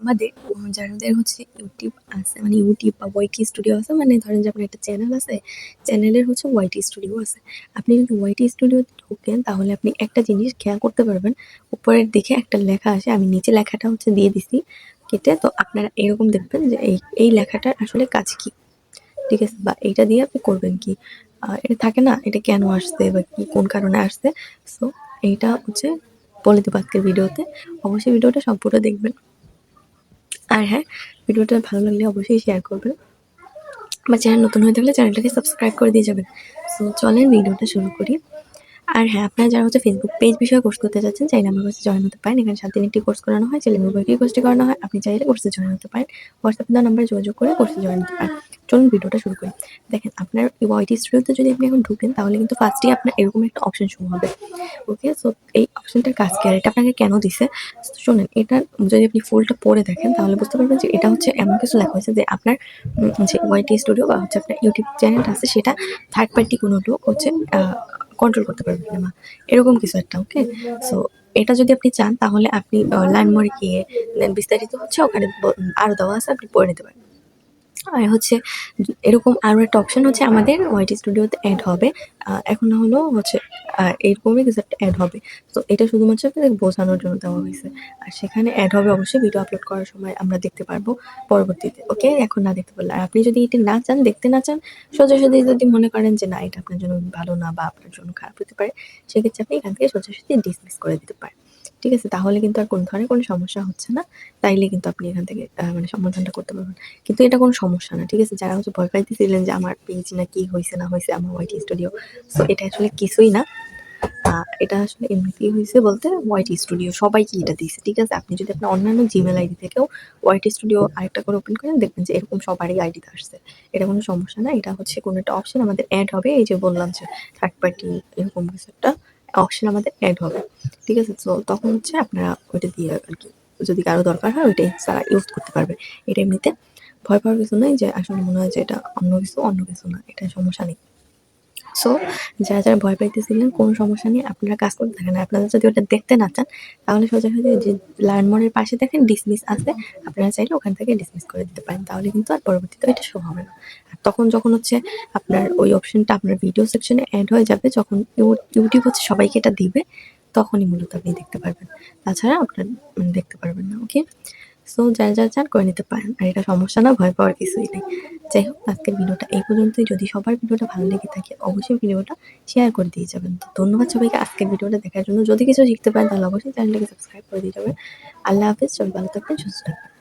আমাদের যাদের হচ্ছে ইউটিউব আছে মানে ইউটিউব বা ওয়াইটি স্টুডিও আছে, মানে ধরেন যে আপনার একটা চ্যানেল আছে, চ্যানেলের হচ্ছে ওয়াইটি স্টুডিও আছে। আপনি যদি ওয়াইটি স্টুডিওতে ঢোকেন তাহলে আপনি একটা জিনিস খেয়াল করতে পারবেন, উপরের দিকে একটা লেখা আসে, আমি নিচে লেখাটা হচ্ছে দিয়ে দিছি কেটে, তো আপনারা এরকম দেখবেন যে এই এই লেখাটার আসলে কাজ কি, ঠিক আছে, বা এইটা দিয়ে আপনি করবেন কি, এটা থাকে না, এটা কেন আসছে বা কি কোন কারণে আসছে। সো এইটা হচ্ছে বলে দেবো আজকের ভিডিওতে, অবশ্যই ভিডিওটা সম্পূর্ণ দেখবেন। আর হ্যাঁ, ভিডিওটা ভালো লাগলে অবশ্যই শেয়ার করবেন, বা চ্যানেল নতুন হয়ে থাকলে চ্যানেলটাকে সাবস্ক্রাইব করে দিয়ে যাবেন। সো চলেন ভিডিওটা শুরু করি। আর হ্যাঁ, আপনারা যারা হচ্ছে ফেসবুক পেজ বিষয়ে কোর্স করতে চাচ্ছেন, চাইলে আমার কাছে জয়েন হতে পারেন। এখানে 7 দিন একটি কোর্স করানো হয়, চাইলে মোবাইল দিয়ে কোর্সটি করানো হয়। আপনি চাইলে কোর্সে জয়েন হতে পারেন, হোয়াটসঅ্যাপে দেওয়া নাম্বারে যোগাযোগ করে কোর্সে জয়েন হতে পারেন। চলুন ভিডিওটা শুরু করি। দেখেন, আপনার ওয়াইটি স্টুডিওতে যদি আপনি এখন ঢুকেন তাহলে কিন্তু ফার্স্টেই আপনার এরকম একটা অপশন শো হবে। ওকে, সো এই অপশনটার কাজ কি আর এটা আপনাকে কেন দিছে, শোনেন, এটা যদি আপনি ফুলটা পড়ে দেখেন তাহলে বুঝতে পারবেন যে এটা হচ্ছে এমন কিছু লেখা হয়েছে যে আপনার যে ওয়াইটি স্টুডিও বা হচ্ছে আপনার ইউটিউব চ্যানেলটা আছে সেটা থার্ড পার্টি কোনো লোক হচ্ছে কন্ট্রোল করতে পারবেন না, এরকম কিছু একটা। ওকে, সো এটা যদি আপনি চান তাহলে আপনি লাইনমোরে গিয়ে দেন বিস্তারিত হচ্ছে ওখানে আরো দেওয়া আছে, আপনি পড়ে নিতে পারেন। আর হচ্ছে এরকম আরো একটা অপশন হচ্ছে আমাদের ওয়াইটি স্টুডিওতে অ্যাড হবে। এখন হলো হচ্ছে এরকমই কিছু একটা অ্যাড হবে। তো এটা শুধুমাত্র আপনাদের বোঝানোর জন্য দেওয়া হয়েছে। আর সেখানে অ্যাড হবে অবশ্যই ভিডিও আপলোড করার সময় আমরা দেখতে পারবো পরবর্তীতে। ওকে, এখন না দেখতে পারলে। আর আপনি যদি এটা না চান, দেখতে না চান, সোজাসুজি যদি মনে করেন যে না এটা আপনার জন্য ভালো না বা আপনার জন্য খারাপ হতে পারে, সেক্ষেত্রে আপনি এখান থেকে সোজাসুজি ডিসমিস করে দিতে পারেন। ঠিক আছে? তাহলে কিন্তু আর কোনো ধরনের কোনো সমস্যা হচ্ছে না। তাইলে কিন্তু আপনি এখান থেকে মানে সমাধানটা করতে পারবেন। কিন্তু এটা কোনো সমস্যা না। ঠিক আছে? যারা হচ্ছে ভয় পাইতেছিলেন যে আমার পেজ না কি হইছে না হইছে আমার ওয়াইটি স্টুডিও। সো এটা আসলে কিছুই না। আ এটা আসলে এমনিতেই হইছে বলতে ওয়াইটি স্টুডিও সবাইকে এটা দিছে। ঠিক আছে? আপনি যদি আপনার অন্যান্য জিমেইল আইডি থেকেও ওয়াইটি স্টুডিও আরেকটা করে ওপেন করেন, দেখবেন যে এরকম সবারই আইডিতে আসছে। এটা কোনো সমস্যা না। এটা হচ্ছে কোনো একটা অপশন আমাদের এড হবে। এই যে বললাম যে থার্ড পার্টি এরকম কিছু একটা অপশন আমাদের এড হবে। ঠিক আছে? তো তখন হচ্ছে আপনারা ওইটা দিয়ে আরকি যদি কারো দরকার হয় ওইটাই তারা ইউজ করতে পারবে। এটা এমনিতে ভয় পাওয়ার কিছু নাই যে আসলে মনে হয় যে এটা অন্য কিছু না। এটা সমস্যা নেই। সো যারা ভয় পাইতেছিলেন কোনো সমস্যা নেই। আপনারা কাজ করতে থাকেন। আর আপনারা যদি ওটা দেখতে না চান তাহলে সোজাসুজি যে লার্ন মোড এর পাশে দেখেন ডিসমিস আছে। আপনারা চাইলে ওখান থেকে ডিসমিস করে দিতে পারেন। তাহলে কিন্তু আর পরবর্তীতে ওইটা শো হবে না। আর তখন যখন হচ্ছে আপনার ওই অপশনটা আপনার ভিডিও সেকশনে এড হয়ে যাবে, যখন ইউটিউব হচ্ছে সবাইকে এটা দিবে, তখনই মূলত আপনি দেখতে পারবেন। তাছাড়া আপনার দেখতে পারবেন না। ওকে? সো যার চান করে নিতে পারেন। আর এটা সমস্যা না, ভয় পাওয়ার কিছুই নেই। যাই হোক, আজকের ভিডিওটা এই পর্যন্তই। যদি সবার ভিডিওটা ভালো লেগে থাকে অবশ্যই ভিডিওটা শেয়ার করে দিয়ে যাবেন। তো ধন্যবাদ সবাইকে আজকের ভিডিওটা দেখার জন্য। যদি কিছু শিখতে পারেন তাহলে অবশ্যই চ্যানেলটাকে সাবস্ক্রাইব করে দিয়ে যাবেন। আল্লাহ হাফেজ। সবাই ভালো থাকবেন, সুস্থ থাকবেন।